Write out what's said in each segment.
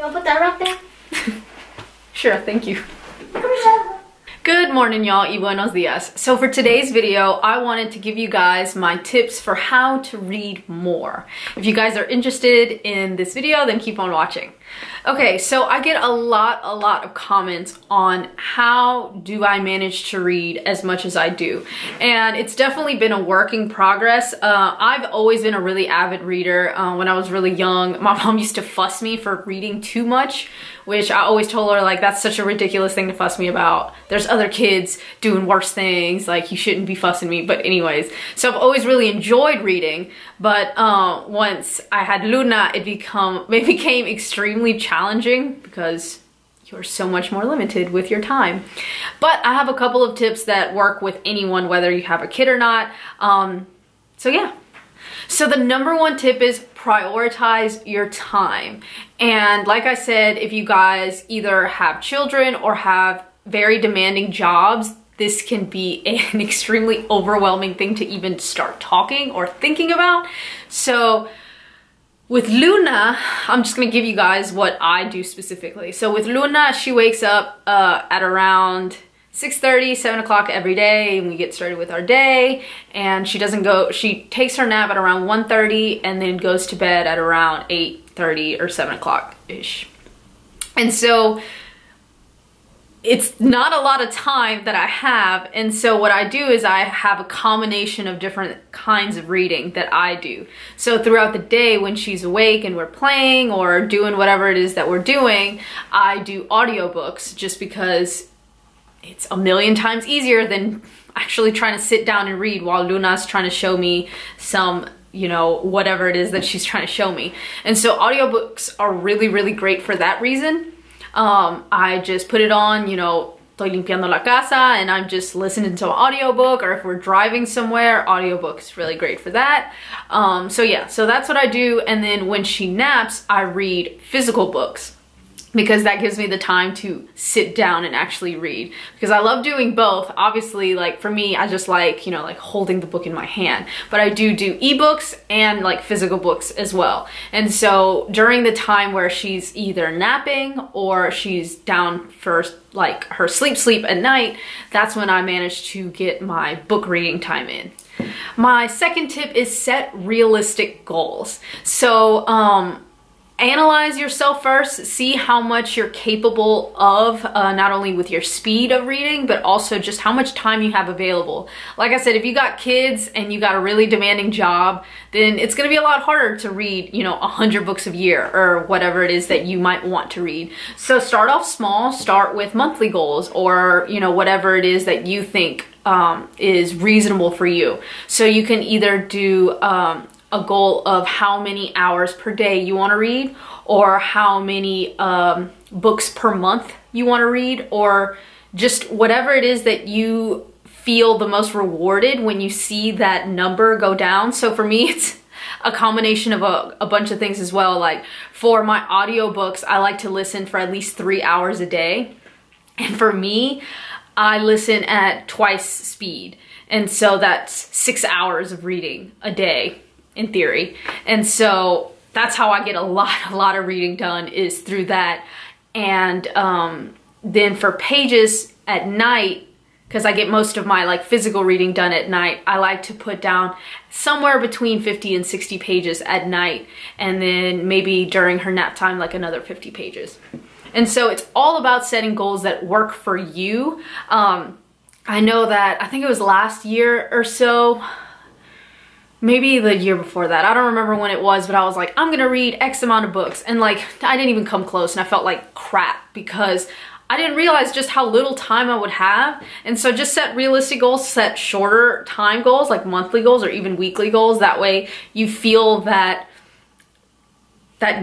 You wanna put that right there? Sure, thank you. Good morning, y'all, y buenos dias. So for today's video, I wanted to give you guys my tips for how to read more. If you guys are interested in this video, then keep on watching. Okay, so I get a lot of comments on how do I manage to read as much as I do. And it's definitely been a work in progress. I've always been a really avid reader. When I was really young, my mom used to fuss me for reading too much, which I always told her, like, that's such a ridiculous thing to fuss me about. There's other kids doing worse things, like, you shouldn't be fussing me. But anyways, so I've always really enjoyed reading, but once I had Luna, it became extremely challenging because you're so much more limited with your time. But I have a couple of tips that work with anyone, whether you have a kid or not. So yeah. So the number one tip is prioritize your time. And like I said, if you guys either have children or have very demanding jobs, this can be an extremely overwhelming thing to even start talking or thinking about. So with Luna, I'm just gonna give you guys what I do specifically. So with Luna, she wakes up at around 6:30, 7 o'clock every day, and we get started with our day. And she takes her nap at around 1:30 and then goes to bed at around 8:30 or 7 o'clock-ish. And so it's not a lot of time that I have, and so what I do is I have a combination of different kinds of reading that I do. So throughout the day when she's awake and we're playing or doing whatever it is that we're doing, I do audiobooks just because it's a million times easier than actually trying to sit down and read while Luna's trying to show me some, you know, whatever it is that she's trying to show me. And so audiobooks are really great for that reason. I just put it on, you know, estoy limpiando la casa and I'm just listening to an audiobook, or if we're driving somewhere, audiobook is really great for that. So yeah, so that's what I do. And then when she naps, I read physical books, because that gives me the time to sit down and actually read, because I love doing both. Obviously, like for me, I just like, you know, like holding the book in my hand, but I do ebooks and like physical books as well. And so during the time where she's either napping or she's down for like her sleep at night, that's when I manage to get my book reading time in. My second tip is set realistic goals. So analyze yourself first, see how much you're capable of, not only with your speed of reading, but also just how much time you have available. Like I said, if you got kids and you got a really demanding job, then it's gonna be a lot harder to read, you know, 100 books a year or whatever it is that you might want to read. So start off small, start with monthly goals, or, you know, whatever it is that you think is reasonable for you. So you can either do a goal of how many hours per day you want to read, or how many books per month you want to read, or just whatever it is that you feel the most rewarded when you see that number go down. So for me, it's a combination of a bunch of things as well. Like for my audiobooks, I like to listen for at least 3 hours a day. And for me, I listen at twice speed. And so that's 6 hours of reading a day, in theory. And so that's how I get a lot of reading done, is through that. And then for pages at night, because I get most of my like physical reading done at night, I like to put down somewhere between 50 and 60 pages at night, and then maybe during her nap time like another 50 pages. And so it's all about setting goals that work for you. I know that, I think it was last year or so, maybe the year before that, I don't remember when it was, but I was like, I'm gonna read X amount of books, and like I didn't even come close, and I felt like crap because I didn't realize just how little time I would have. And so just set realistic goals, set shorter time goals, like monthly goals or even weekly goals. That way you feel that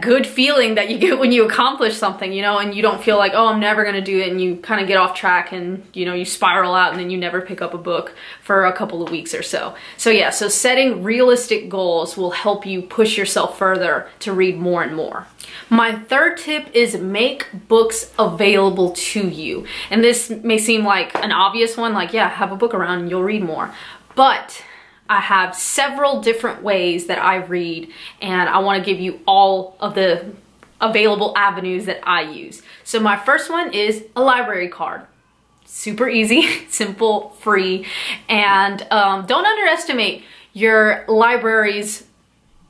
good feeling that you get when you accomplish something, you know, and you don't feel like, oh, I'm never gonna do it, and you kind of get off track and, you know, you spiral out and then you never pick up a book for a couple of weeks or so. So yeah, so setting realistic goals will help you push yourself further to read more and more. My third tip is make books available to you. And this may seem like an obvious one, like, yeah, have a book around and you'll read more. But I have several different ways that I read, and I want to give you all of the available avenues that I use. So my first one is a library card. Super easy, simple, free, and don't underestimate your library's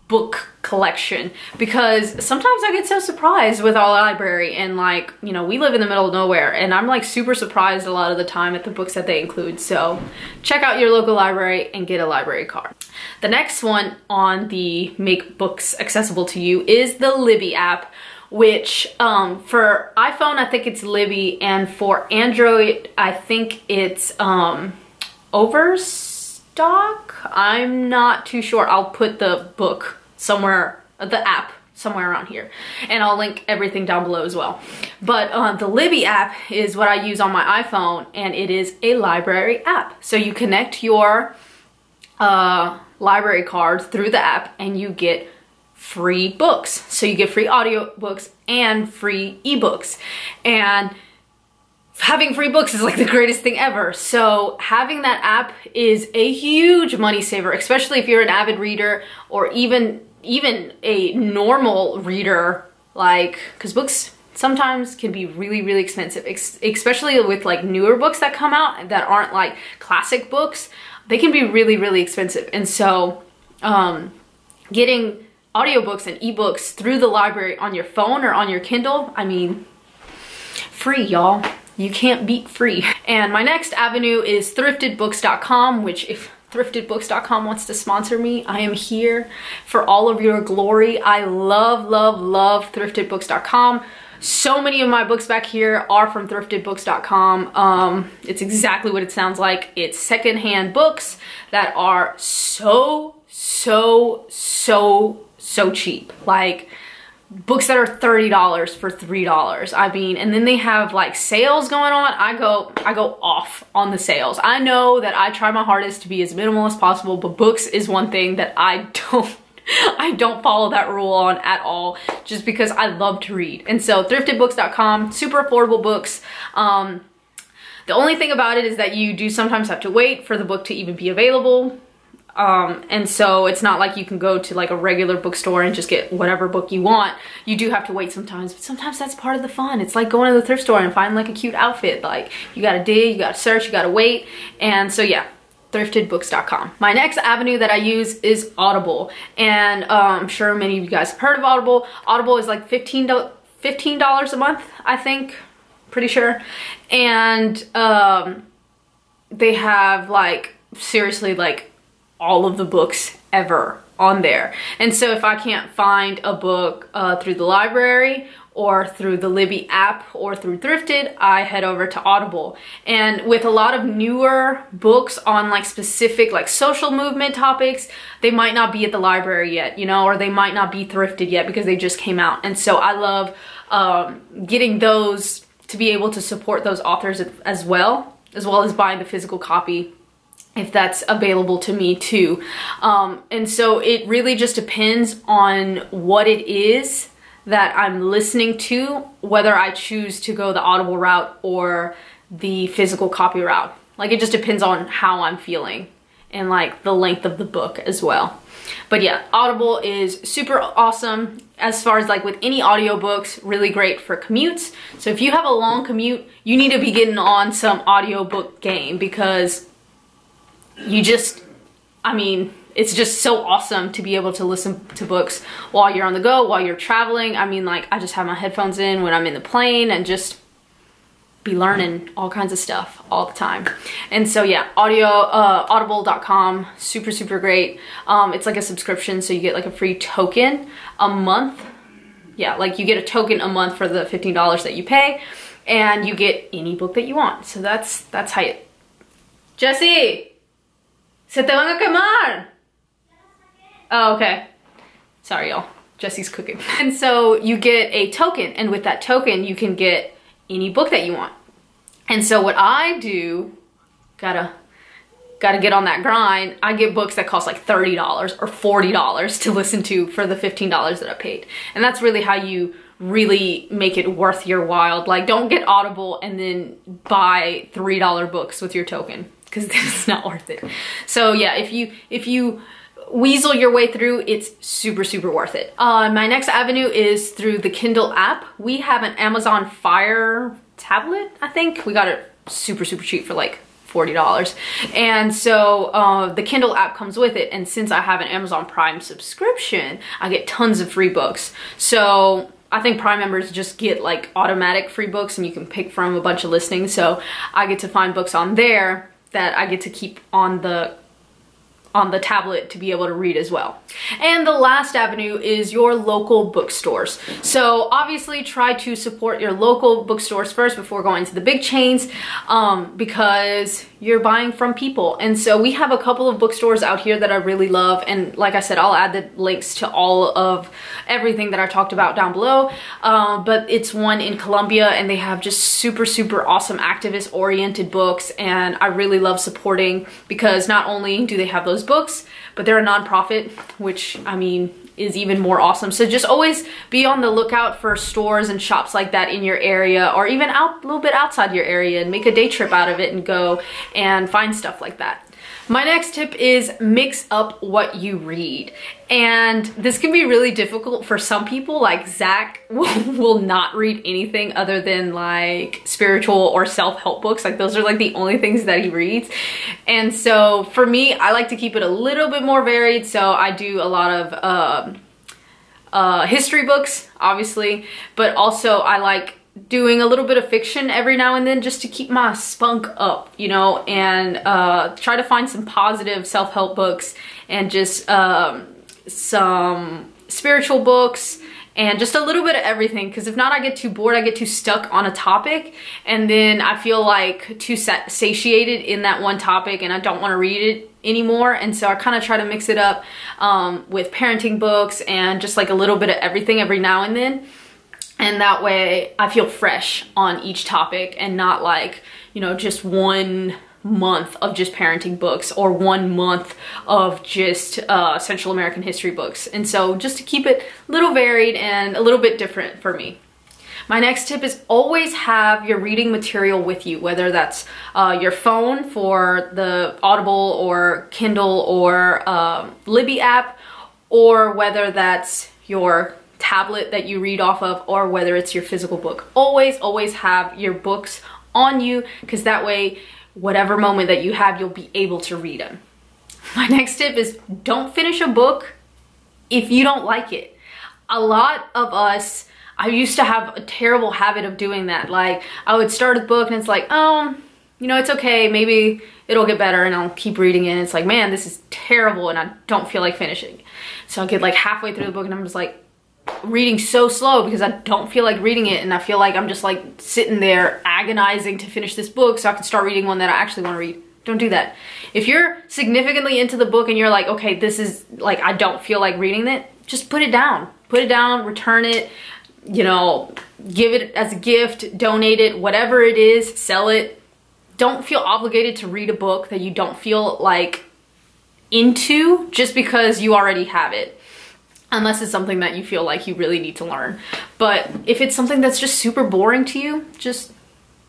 book collection, because sometimes I get so surprised with our library, and like, you know, we live in the middle of nowhere, and I'm like super surprised a lot of the time at the books that they include. So check out your local library and get a library card. The next one on the Make Books Accessible to You is the LIBBY app, which for iPhone I think it's LIBBY, and for Android I think it's Overstock. I'm not too sure. I'll put the book somewhere, the app somewhere around here, and I'll link everything down below as well. But the LIBBY app is what I use on my iPhone, and it is a library app. So you connect your library card through the app and you get free books. So you get free audiobooks and free ebooks, and having free books is like the greatest thing ever. So having that app is a huge money saver, especially if you're an avid reader, or even a normal reader, like, because books sometimes can be really expensive, especially with like newer books that come out that aren't like classic books. They can be really expensive. And so getting audiobooks and ebooks through the library on your phone or on your Kindle, I mean, free, y'all. You can't beat free. And my next avenue is thriftedbooks.com, which if thriftedbooks.com wants to sponsor me, I am here for all of your glory. I love thriftedbooks.com. So many of my books back here are from thriftedbooks.com. It's exactly what it sounds like. It's secondhand books that are so cheap. Like, books that are $30 for $3. I mean, and then they have like sales going on. I go off on the sales. I know that I try my hardest to be as minimal as possible, but books is one thing that I don't follow that rule on at all, just because I love to read. And so thriftedbooks.com, super affordable books. The only thing about it is that you do sometimes have to wait for the book to even be available. And so it's not like you can go to like a regular bookstore and just get whatever book you want. You do have to wait sometimes, but sometimes that's part of the fun. It's like going to the thrift store and finding like a cute outfit. Like, you gotta dig, you gotta search, you gotta wait. And so yeah, thriftedbooks.com. My next avenue that I use is Audible. And I'm sure many of you guys have heard of Audible. Audible is like $15 a month, I think, pretty sure. And they have like, seriously, like all of the books ever on there. And so if I can't find a book through the library or through the LIBBY app or through Thrifted, I head over to Audible. And with a lot of newer books on like specific like social movement topics, they might not be at the library yet, you know, or they might not be thrifted yet because they just came out. And so I love getting those to be able to support those authors as well as buying the physical copy if that's available to me too. And so it really just depends on what it is that I'm listening to, whether I choose to go the Audible route or the physical copy route. Like, it just depends on how I'm feeling and like the length of the book as well. But yeah, Audible is super awesome as far as like with any audiobooks, really great for commutes. So if you have a long commute, you need to be getting on some audiobook game, because you just, I mean, it's just so awesome to be able to listen to books while you're on the go, while you're traveling. I mean, like, I just have my headphones in when I'm in the plane and just be learning all kinds of stuff all the time. And so yeah, audible.com, super great. It's like a subscription, so you get like a free token a month. Yeah, like you get a token a month for the $15 that you pay, and you get any book that you want. So that's how you... Jessie! Se te van a quemar! Oh, okay. Sorry, y'all. Jessie's cooking. And so you get a token, and with that token, you can get any book that you want. And so what I do, gotta get on that grind, I get books that cost like $30 or $40 to listen to for the $15 that I paid. And that's really how you really make it worth your while. Like, don't get Audible and then buy $3 books with your token, because it's not worth it. So yeah, if you weasel your way through, it's super, super worth it. My next avenue is through the Kindle app. We have an Amazon Fire tablet, I think. We got it super, super cheap for like $40. And so the Kindle app comes with it. And since I have an Amazon Prime subscription, I get tons of free books. So I think Prime members just get like automatic free books and you can pick from a bunch of listings. So I get to find books on there that I get to keep on the tablet to be able to read as well. And the last avenue is your local bookstores. So obviously try to support your local bookstores first before going to the big chains, because you're buying from people. And so we have a couple of bookstores out here that I really love, and like I said, I'll add the links to all of everything that I talked about down below. But it's one in Colombia, and they have just super, super awesome activist oriented books, and I really love supporting, because not only do they have those books, but they're a nonprofit, which I mean is even more awesome. So just always be on the lookout for stores and shops like that in your area, or even a little bit outside your area, and make a day trip out of it and go and find stuff like that. My next tip is mix up what you read. And this can be really difficult for some people. Like Zach will not read anything other than like spiritual or self-help books. Like those are like the only things that he reads. And so for me, I like to keep it a little bit more varied. So I do a lot of history books, obviously, but also I like doing a little bit of fiction every now and then just to keep my spunk up, you know, and try to find some positive self-help books, and just some spiritual books, and just a little bit of everything, because if not, I get too bored, I get too stuck on a topic, and then I feel like too satiated in that one topic and I don't want to read it anymore. And so I kind of try to mix it up with parenting books and just like a little bit of everything every now and then. And that way I feel fresh on each topic, and not like, you know, just 1 month of just parenting books, or 1 month of just Central American history books. And so just to keep it a little varied and a little bit different for me. My next tip is always have your reading material with you, whether that's your phone for the Audible or Kindle or LIBBY app, or whether that's your tablet that you read off of, or whether it's your physical book. Always have your books on you, because that way whatever moment that you have, you'll be able to read them. My next tip is don't finish a book if you don't like it. A lot of us, I used to have a terrible habit of doing that. Like I would start a book and it's like, oh, you know, it's okay, maybe it'll get better, and I'll keep reading it, and it's like, man, this is terrible and I don't feel like finishing. So I'll get like halfway through the book and I'm just like, reading so slow because I don't feel like reading it, and I feel like I'm just like sitting there agonizing to finish this book so I can start reading one that I actually want to read. Don't do that. If you're significantly into the book and you're like, okay, this is like, I don't feel like reading it, just put it down. Put it down, return it, you know, give it as a gift, donate it, whatever it is, sell it. Don't feel obligated to read a book that you don't feel like into just because you already have it. Unless it's something that you feel like you really need to learn. But if it's something that's just super boring to you, just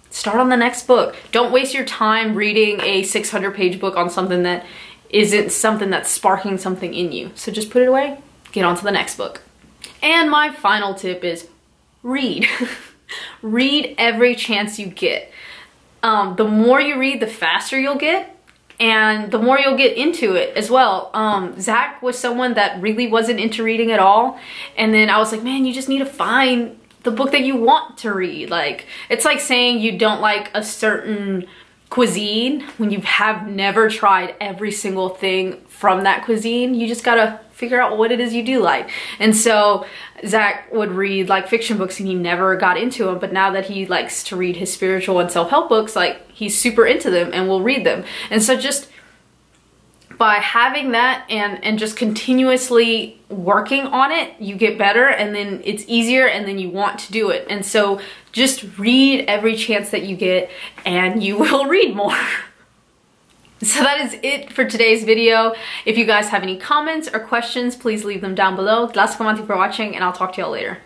start on the next book. Don't waste your time reading a 600-page book on something that isn't something that's sparking something in you. So just put it away, get on to the next book. And my final tip is read. Read every chance you get. The more you read, the faster you'll get. And the more you'll get into it as well. Zach was someone that really wasn't into reading at all. And then I was like, man, you just need to find the book that you want to read. Like, it's like saying you don't like a certain cuisine when you have never tried every single thing from that cuisine. You just gotta figure out what it is you do like. And so Zach would read like fiction books and he never got into them, but now that he likes to read his spiritual and self-help books, like he's super into them and will read them. And so just by having that and just continuously working on it, you get better, and then it's easier, and then you want to do it. And so just read every chance that you get and you will read more. So that is it for today's video. If you guys have any comments or questions, please leave them down below. Tlazocamahti for watching, and I'll talk to y'all later.